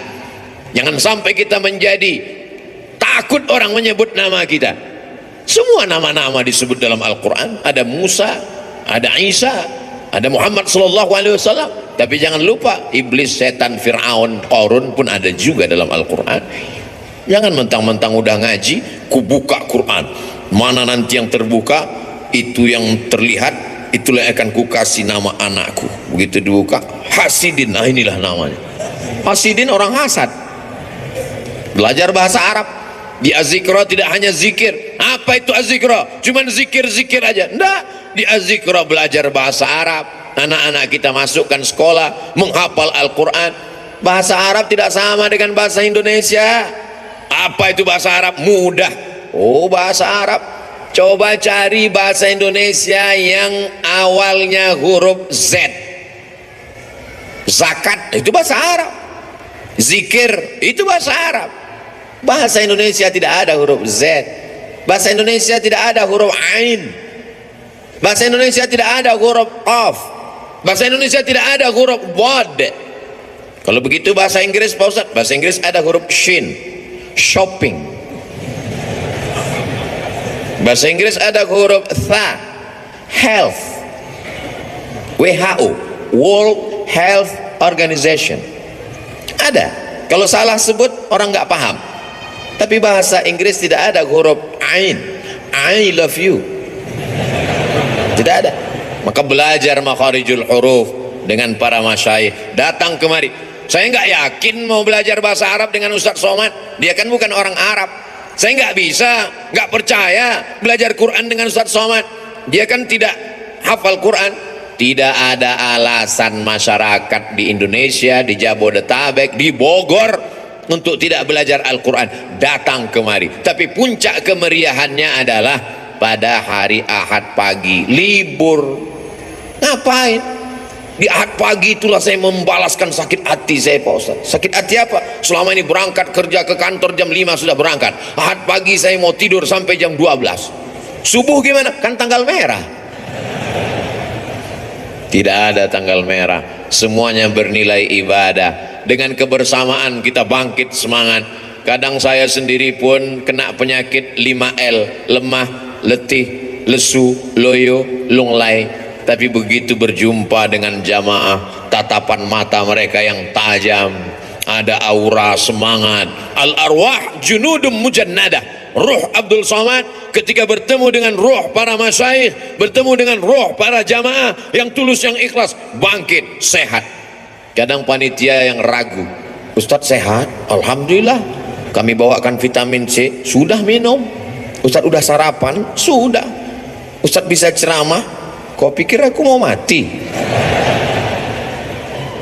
Jangan sampai kita menjadi takut orang menyebut nama kita. Semua nama-nama disebut dalam Al-Quran. Ada Musa, ada Isa, ada Muhammad sallallahu alaihi wasallam. Tapi jangan lupa iblis, setan, Fir'aun, Qarun pun ada juga dalam Al-Quran. Jangan mentang-mentang udah ngaji, ku buka Quran, mana nanti yang terbuka, itu yang terlihat, itulah yang akan ku kasih nama anakku. Begitu dibuka, Hasidin, nah inilah namanya. Hasidin orang hasad. Belajar bahasa Arab. Di Az-Zikra tidak hanya zikir. Apa itu Az-Zikra? Cuman zikir-zikir aja. Enggak, di Az-Zikra belajar bahasa Arab. Anak-anak kita masukkan sekolah, menghafal Al-Quran. Bahasa Arab tidak sama dengan bahasa Indonesia. Apa itu bahasa Arab? Mudah. Oh, bahasa Arab. Coba cari bahasa Indonesia yang awalnya huruf Z. Zakat, itu bahasa Arab. Zikir, itu bahasa Arab. Bahasa Indonesia tidak ada huruf Z. Bahasa Indonesia tidak ada huruf Ain. Bahasa Indonesia tidak ada huruf Qaf. Bahasa Indonesia tidak ada huruf Wad. Kalau begitu bahasa Inggris Pak Ustaz, bahasa Inggris ada huruf Shin. Shopping. Bahasa Inggris ada huruf Tha. Health. WHO, World Health Organization. Ada. Kalau salah sebut orang nggak paham. Tapi bahasa Inggris tidak ada huruf Ain. I love you. Tidak ada. Maka belajar makharijul huruf dengan para masyayikh. Datang kemari. Saya nggak yakin mau belajar bahasa Arab dengan Ustaz Somad. Dia kan bukan orang Arab. Saya nggak bisa, nggak percaya belajar Quran dengan Ustaz Somad. Dia kan tidak hafal Quran. Tidak ada alasan masyarakat di Indonesia, di Jabodetabek, di Bogor untuk tidak belajar Al-Quran. Datang kemari. Tapi puncak kemeriahannya adalah pada hari Ahad pagi, libur. Ngapain? Di Ahad pagi itulah saya membalaskan sakit hati saya Pak Ustaz. Sakit hati apa? Selama ini berangkat kerja ke kantor jam 5 sudah berangkat. Ahad pagi saya mau tidur sampai jam 12. Subuh gimana? Kan tanggal merah. Tidak ada tanggal merah. Semuanya bernilai ibadah. Dengan kebersamaan kita bangkit semangat. Kadang saya sendiri pun kena penyakit 5L, lemah, letih, lesu, loyo, lunglai. Tapi begitu berjumpa dengan jamaah, tatapan mata mereka yang tajam, ada aura semangat. Al arwah junudum mujannadah. Ruh Abdul Somad ketika bertemu dengan ruh para masyayikh, bertemu dengan ruh para jamaah yang tulus, yang ikhlas, bangkit, sehat. Kadang panitia yang ragu, Ustadz sehat? Alhamdulillah, kami bawakan vitamin C, sudah minum. Ustadz udah sarapan? Sudah. Ustadz bisa ceramah? Kau pikir aku mau mati?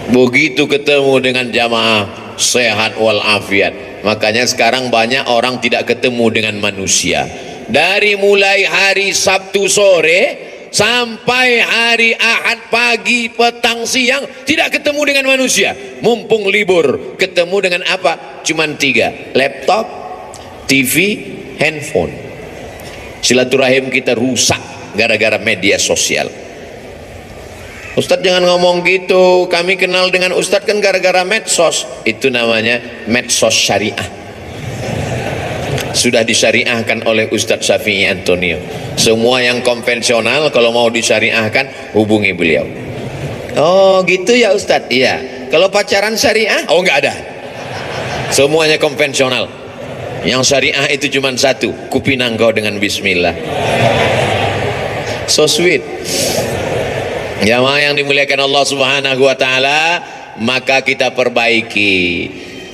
Begitu ketemu dengan jamaah, sehat walafiat. Makanya sekarang banyak orang tidak ketemu dengan manusia. Dari mulai hari Sabtu sore sampai hari Ahad pagi, petang, siang, tidak ketemu dengan manusia. Mumpung libur, ketemu dengan apa? Cuman 3, laptop, TV, handphone. Silaturahim kita rusak gara-gara media sosial. Ustadz jangan ngomong gitu, kami kenal dengan Ustadz kan gara-gara medsos. Itu namanya medsos syariah. Sudah disyariahkan oleh Ustadz Syafi'i Antonio. Semua yang konvensional kalau mau disyariahkan hubungi beliau. Oh gitu ya Ustadz? Iya. Kalau pacaran syariah? Oh nggak ada. Semuanya konvensional. Yang syariah itu cuma satu, kupinang kau dengan bismillah. So sweet. Jamaah yang dimuliakan Allah Subhanahu wa taala, maka kita perbaiki.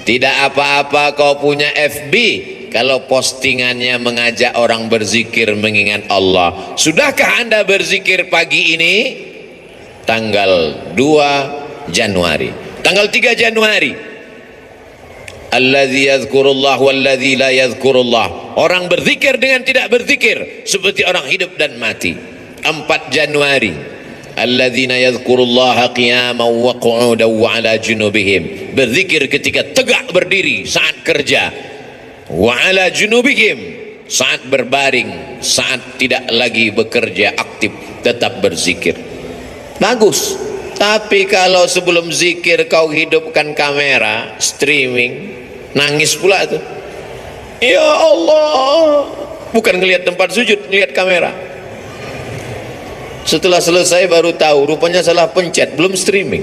Tidak apa-apa kau punya FB kalau postingannya mengajak orang berzikir mengingat Allah. Sudahkah Anda berzikir pagi ini? Tanggal 2 Januari, tanggal 3 Januari, alladzi yadhkurullah walladzi la yadhkurullah. Orang berzikir dengan tidak berzikir seperti orang hidup dan mati. 4 Januari, alladzina yadhkurullaha qiyaman wa qu'udan wa ala junubihim. Berzikir ketika tegak berdiri saat kerja, wa ala junubihim, saat berbaring, saat tidak lagi bekerja aktif, tetap berzikir. Bagus. Tapi kalau sebelum zikir kau hidupkan kamera streaming, nangis pula tuh. Ya Allah, bukan ngelihat tempat sujud, ngelihat kamera. Setelah selesai baru tahu rupanya salah pencet, belum streaming.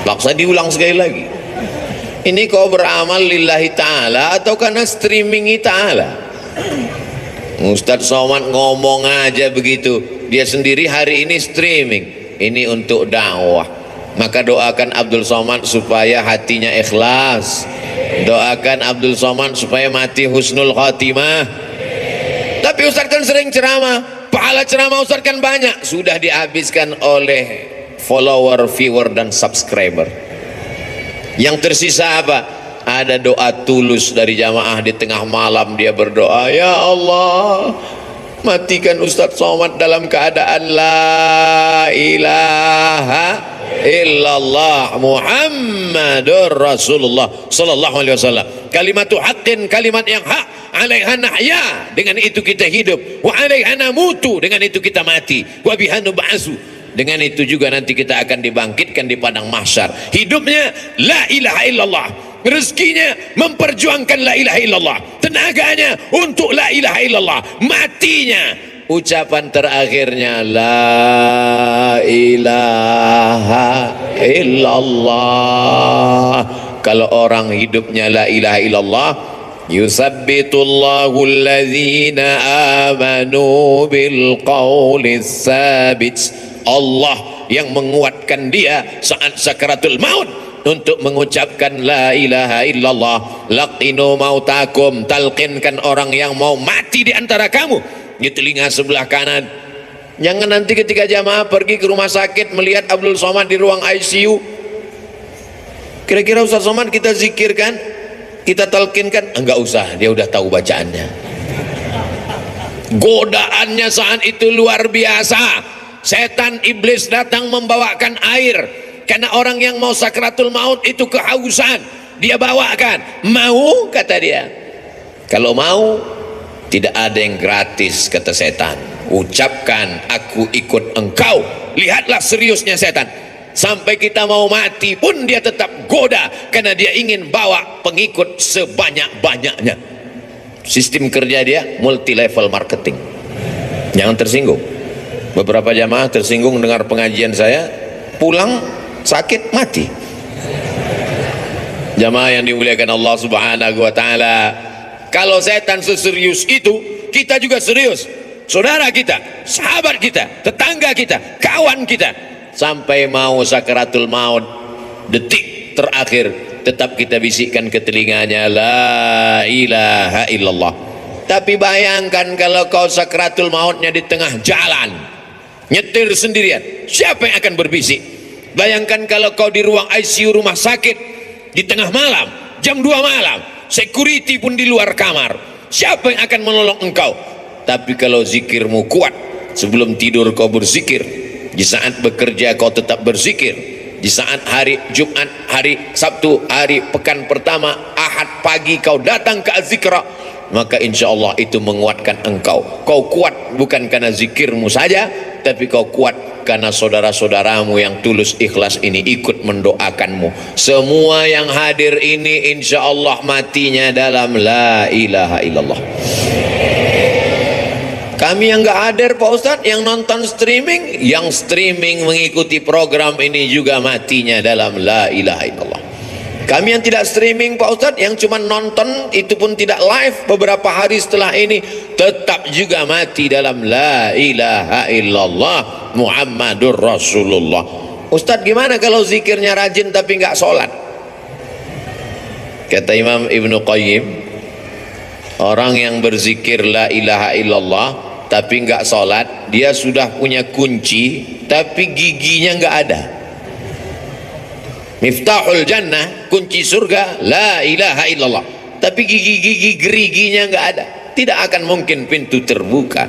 Paksa diulang sekali lagi. Ini kau beramal lillahi ta'ala atau karena streamingi ta'ala? Ustadz Somad ngomong aja begitu, dia sendiri hari ini streaming. Ini untuk dakwah. Maka doakan Abdul Somad supaya hatinya ikhlas. Doakan Abdul Somad supaya mati husnul khatimah. Tapi Ustadz kan sering ceramah, pahala ceramah Ustadz kan banyak, sudah dihabiskan oleh follower, viewer dan subscriber. Yang tersisa apa? Ada doa tulus dari jamaah di tengah malam, dia berdoa, ya Allah, matikan Ustadz Somad dalam keadaan la ilaha illallah Muhammadur Rasulullah sallallahu alaihi wasallam. Kalimatu haqqin, kalimat yang hak, alaiha nahya, dengan itu kita hidup, wa alaiha namutu, dengan itu kita mati, wa biha nub'atsu, dengan itu juga nanti kita akan dibangkitkan di padang mahsyar. Hidupnya la ilaha illallah, rezekinya memperjuangkan la ilaha illallah, tenaganya untuk la ilaha illallah, matinya ucapan terakhirnya la ilaha illallah. Kalau orang hidupnya la ilaha illallah, yusabbitullahu alladhina amanu bil qawlis sabit. Allah yang menguatkan dia saat sakaratul maut untuk mengucapkan la ilaha illallah. Laqinu mautakum, talqinkan orang yang mau mati di antara kamu di telinga sebelah kanan. Jangan nanti ketika jamaah pergi ke rumah sakit melihat Abdul Somad di ruang ICU, kira-kira Ustaz Somad kita zikirkan, kita talqinkan? Enggak usah, dia udah tahu bacaannya. Godaannya saat itu luar biasa. Setan iblis datang membawakan air, karena orang yang mau sakratul maut itu kehausan, dia bawakan. Mau, kata dia. Kalau mau, tidak ada yang gratis, kata setan. Ucapkan aku ikut engkau. Lihatlah seriusnya setan. Sampai kita mau mati pun dia tetap goda, karena dia ingin bawa pengikut sebanyak-banyaknya. Sistem kerja dia multi level marketing. Jangan tersinggung. Beberapa jamaah tersinggung dengar pengajian saya, pulang sakit mati. Jamaah yang dimuliakan Allah Subhanahu wa taala, kalau setan seserius itu, kita juga serius. Saudara kita, sahabat kita, tetangga kita, kawan kita, sampai mau sakaratul maut, detik terakhir, tetap kita bisikkan ke telinganya, la ilaha illallah. Tapi bayangkan kalau kau sakaratul mautnya di tengah jalan, nyetir sendirian, siapa yang akan berbisik? Bayangkan kalau kau di ruang ICU rumah sakit di tengah malam, jam 2 malam, security pun di luar kamar, siapa yang akan menolong engkau? Tapi kalau zikirmu kuat, sebelum tidur kau berzikir, di saat bekerja kau tetap berzikir, di saat hari Jumat, hari Sabtu, hari pekan pertama, Ahad pagi kau datang ke Az-Zikra, maka insya Allah itu menguatkan engkau. Kau kuat bukan karena zikirmu saja, tapi kau kuat karena saudara-saudaramu yang tulus ikhlas ini ikut mendoakanmu. Semua yang hadir ini insya Allah matinya dalam la ilaha illallah. Kami yang gak hadir Pak Ustadz, yang nonton streaming, yang streaming mengikuti program ini juga matinya dalam la ilaha illallah. Kami yang tidak streaming Pak Ustadz, yang cuma nonton, itu pun tidak live, beberapa hari setelah ini tetap juga mati dalam la ilaha illallah Muhammadur Rasulullah. Ustadz gimana kalau zikirnya rajin tapi gak sholat? Kata Imam Ibnu Qayyim, orang yang berzikir la ilaha illallah tapi enggak sholat, dia sudah punya kunci tapi giginya enggak ada. Miftahul jannah, kunci surga, la ilaha illallah, tapi gigi-gigi geriginya enggak ada, tidak akan mungkin pintu terbuka.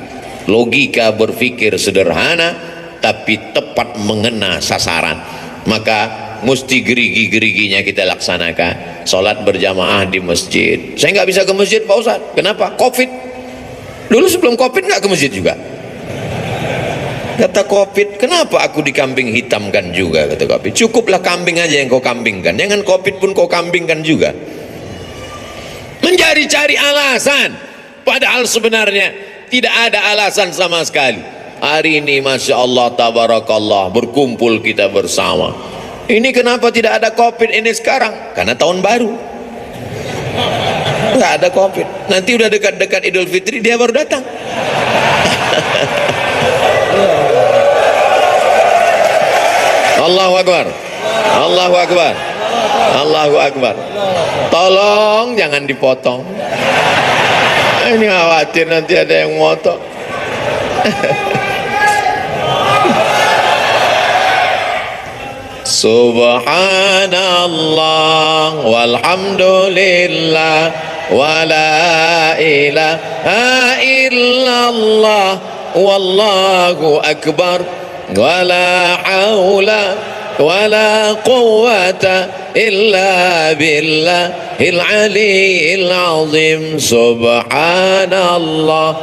Logika berpikir sederhana tapi tepat mengena sasaran. Maka mesti gerigi-geriginya kita laksanakan. Sholat berjamaah di masjid. Saya nggak bisa ke masjid Pak Ustadz. Kenapa? Covid. Dulu sebelum Covid nggak ke masjid juga. Kata Covid, kenapa aku dikambing hitamkan juga? Kata Covid, cukuplah kambing aja yang kau kambingkan, jangan Covid pun kau kambingkan juga. Mencari-cari alasan, padahal sebenarnya tidak ada alasan sama sekali. Hari ini Masya Allah Tabarakallah, berkumpul kita bersama. Ini kenapa tidak ada Covid ini sekarang? Karena tahun baru nggak ada Covid. Nanti udah dekat-dekat Idul Fitri dia baru datang. Allahu Akbar, Allahu Akbar, Allahu Akbar. Tolong jangan dipotong. Ini khawatir nanti ada yang motok. Subhanallah walhamdulillah wa la ilaha illallah wallahu akbar wa la hawla wa la quwwata illa billahil aliyyil azim. Subhanallah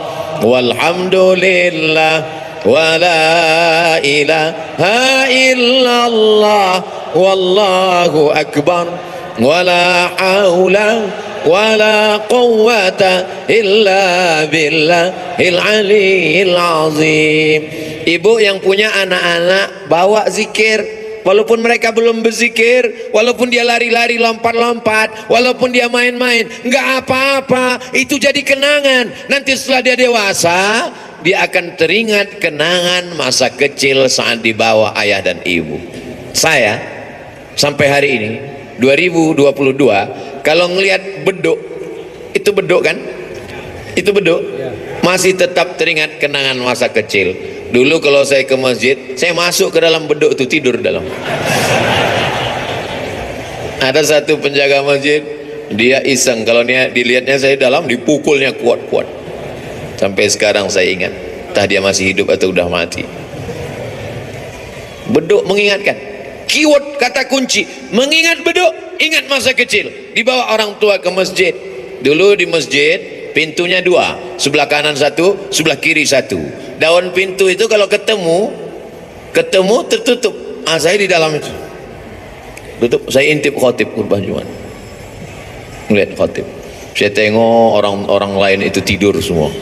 walhamdulillah wa la ilaha illallah wallahu akbar wa la hawla wa la quwwata illa billahil aliyyil azim. Ibu yang punya anak-anak bawa zikir, walaupun mereka belum berzikir, walaupun dia lari-lari lompat-lompat, walaupun dia main-main, enggak apa-apa, itu jadi kenangan. Nanti setelah dia dewasa, dia akan teringat kenangan masa kecil saat dibawa ayah dan ibu. Saya sampai hari ini 2022 kalau ngelihat beduk, itu beduk kan, itu beduk, masih tetap teringat kenangan masa kecil. Dulu kalau saya ke masjid, saya masuk ke dalam beduk itu, tidur dalam. Ada satu penjaga masjid, dia iseng, kalau dia dilihatnya saya dalam, dipukulnya kuat-kuat. Sampai sekarang saya ingat, entah dia masih hidup atau udah mati. Beduk mengingatkan, keyword kata kunci, mengingat beduk, ingat masa kecil. Dibawa orang tua ke masjid. Dulu di masjid pintunya dua, sebelah kanan satu, sebelah kiri satu. Daun pintu itu kalau ketemu tertutup. Saya di dalam itu tutup. Saya intip khotib khutbah Jumat, melihat khotib. Saya tengok orang-orang lain itu tidur semua,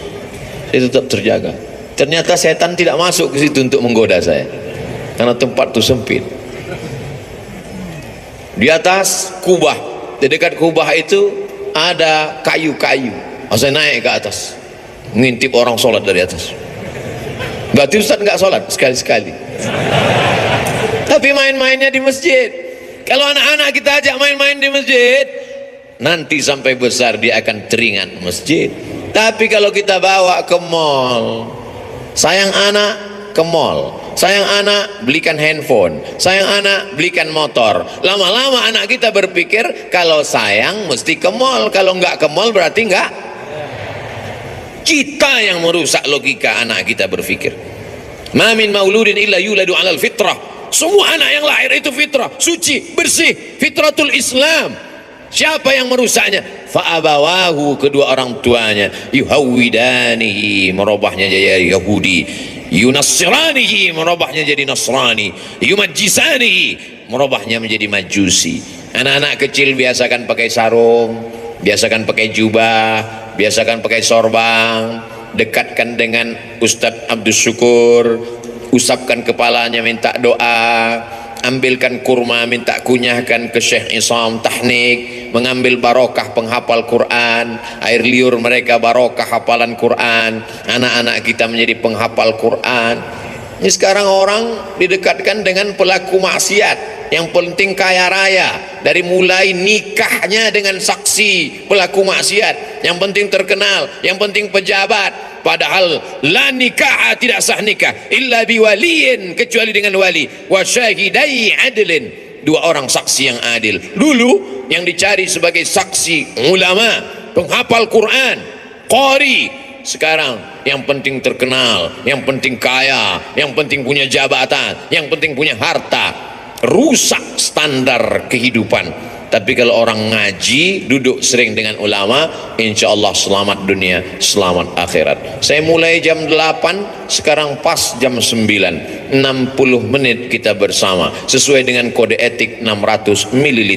saya tetap terjaga. Ternyata setan tidak masuk ke situ untuk menggoda saya, karena tempat itu sempit. Di atas kubah, di dekat kubah itu ada kayu-kayu. Saya naik ke atas, ngintip orang sholat dari atas. Berarti Ustaz nggak sholat sekali-sekali. Tapi main-mainnya di masjid. Kalau anak-anak kita ajak main-main di masjid, nanti sampai besar dia akan teringat masjid. Tapi kalau kita bawa ke mall, sayang anak ke mall, sayang anak belikan handphone, sayang anak belikan motor. Lama-lama anak kita berpikir kalau sayang mesti ke mall, kalau nggak ke mall berarti nggak. Kita yang merusak logika anak kita berpikir. Ma min mauludin illa yuladu 'alal fitrah. Semua anak yang lahir itu fitrah, suci, bersih, fitratul Islam. Siapa yang merusaknya? Fa'abawahu, kedua orang tuanya, yuhawwidanihi, merubahnya jadi Yahudi, yunassiranihi, merubahnya jadi Nasrani, yumajjisanihi, merubahnya menjadi Majusi. Anak-anak kecil biasakan pakai sarung, biasakan pakai jubah, biasakan pakai sorban, dekatkan dengan Ustadz Abdus Syukur, usapkan kepalanya minta doa, ambilkan kurma minta kunyahkan ke Syekh Isam Tahnik, mengambil barokah penghafal Quran, air liur mereka barokah hafalan Quran, anak-anak kita menjadi penghafal Quran. Ini sekarang orang didekatkan dengan pelaku maksiat, yang penting kaya raya, dari mulai nikahnya dengan saksi pelaku maksiat, yang penting terkenal, yang penting pejabat. Padahal la nikah, tidak sah nikah illa biwaliyin, kecuali dengan wali, wa syahidai adlin, dua orang saksi yang adil. Dulu yang dicari sebagai saksi ulama, penghafal Quran, qari. Sekarang yang penting terkenal, yang penting kaya, yang penting punya jabatan, yang penting punya harta. Rusak standar kehidupan. Tapi kalau orang ngaji, duduk sering dengan ulama, insya Allah selamat dunia, selamat akhirat. Saya mulai jam 8, sekarang pas jam 9, 60 menit kita bersama, sesuai dengan kode etik 600 ml.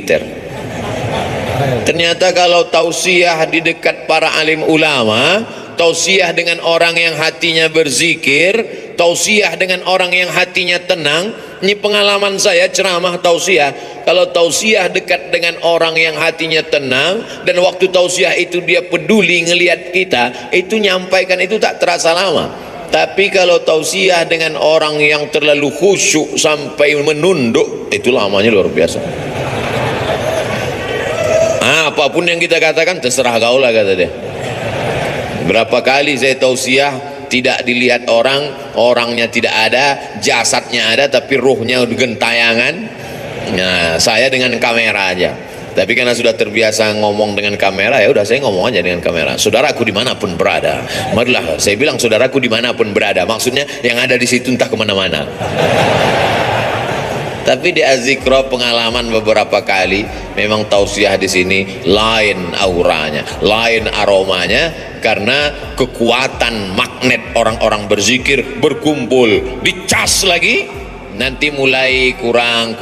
Ternyata kalau tausiah di dekat para alim ulama, tausiah dengan orang yang hatinya berzikir, tausiah dengan orang yang hatinya tenang. Ini pengalaman saya ceramah tausiah. Kalau tausiah dekat dengan orang yang hatinya tenang, dan waktu tausiah itu dia peduli ngelihat kita, itu nyampaikan itu tak terasa lama. Tapi kalau tausiah dengan orang yang terlalu khusyuk sampai menunduk, itu lamanya luar biasa. Apapun yang kita katakan terserah kau lah, kata dia. Berapa kali saya tausiah tidak dilihat orang, orangnya tidak ada, jasadnya ada tapi ruhnya gentayangan. Nah, saya dengan kamera aja. Tapi karena sudah terbiasa ngomong dengan kamera, ya udah saya ngomong aja dengan kamera. Saudaraku dimanapun berada, marilah saya bilang saudaraku dimanapun berada. Maksudnya yang ada di situ entah kemana-mana. Tapi di Azikro pengalaman beberapa kali, memang tausiah di sini lain auranya, lain aromanya, karena kekuatan magnet orang-orang berzikir berkumpul, dicas lagi, nanti mulai kurang,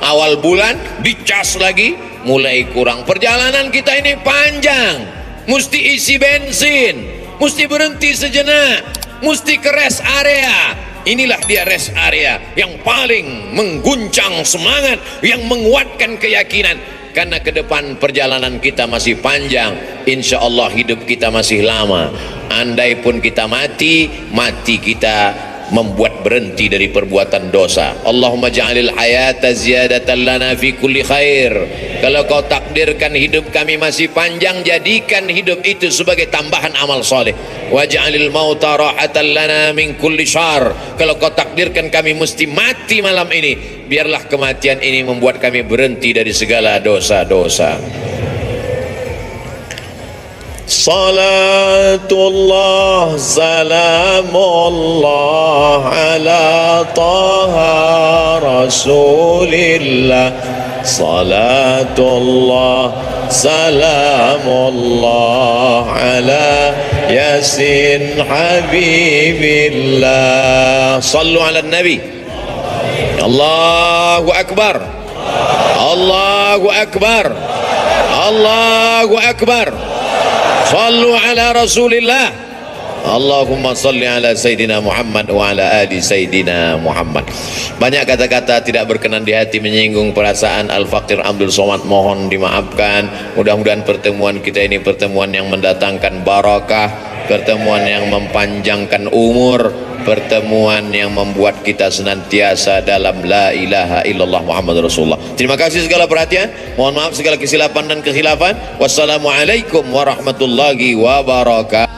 awal bulan dicas lagi, mulai kurang. Perjalanan kita ini panjang, mesti isi bensin, mesti berhenti sejenak, mesti ke rest area. Inilah dia rest area yang paling mengguncang semangat, yang menguatkan keyakinan. Karena ke depan perjalanan kita masih panjang, insya Allah hidup kita masih lama. Andai pun kita mati, mati kita membuat berhenti dari perbuatan dosa. Allahumma ja'alil hayata ziyadatan lana fi kulli khair. Kalau kau takdirkan hidup kami masih panjang, jadikan hidup itu sebagai tambahan amal soleh. Waj'alil mauta rahatan lana min kulli syar. Kalau kau takdirkan kami mesti mati malam ini, biarlah kematian ini membuat kami berhenti dari segala dosa-dosa. Salatullah salamullah ala taha rasulillah. Salatullah salamullah ala yasin habibillah. Sallu ala nabi. Allahu akbar, Allahu akbar, Allahu akbar. Sallu ala rasulillah. Allahumma salli ala Sayyidina Muhammad wa ala ali Sayyidina Muhammad. Banyak kata-kata tidak berkenan di hati menyinggung perasaan Al-Faqir Abdul Somad, mohon dimaafkan. Mudah-mudahan pertemuan kita ini pertemuan yang mendatangkan barakah, pertemuan yang mempanjangkan umur, pertemuan yang membuat kita senantiasa dalam la ilaha illallah Muhammad Rasulullah. Terima kasih segala perhatian, mohon maaf segala kesilapan dan kekhilafan. Wassalamualaikum warahmatullahi wabarakatuh.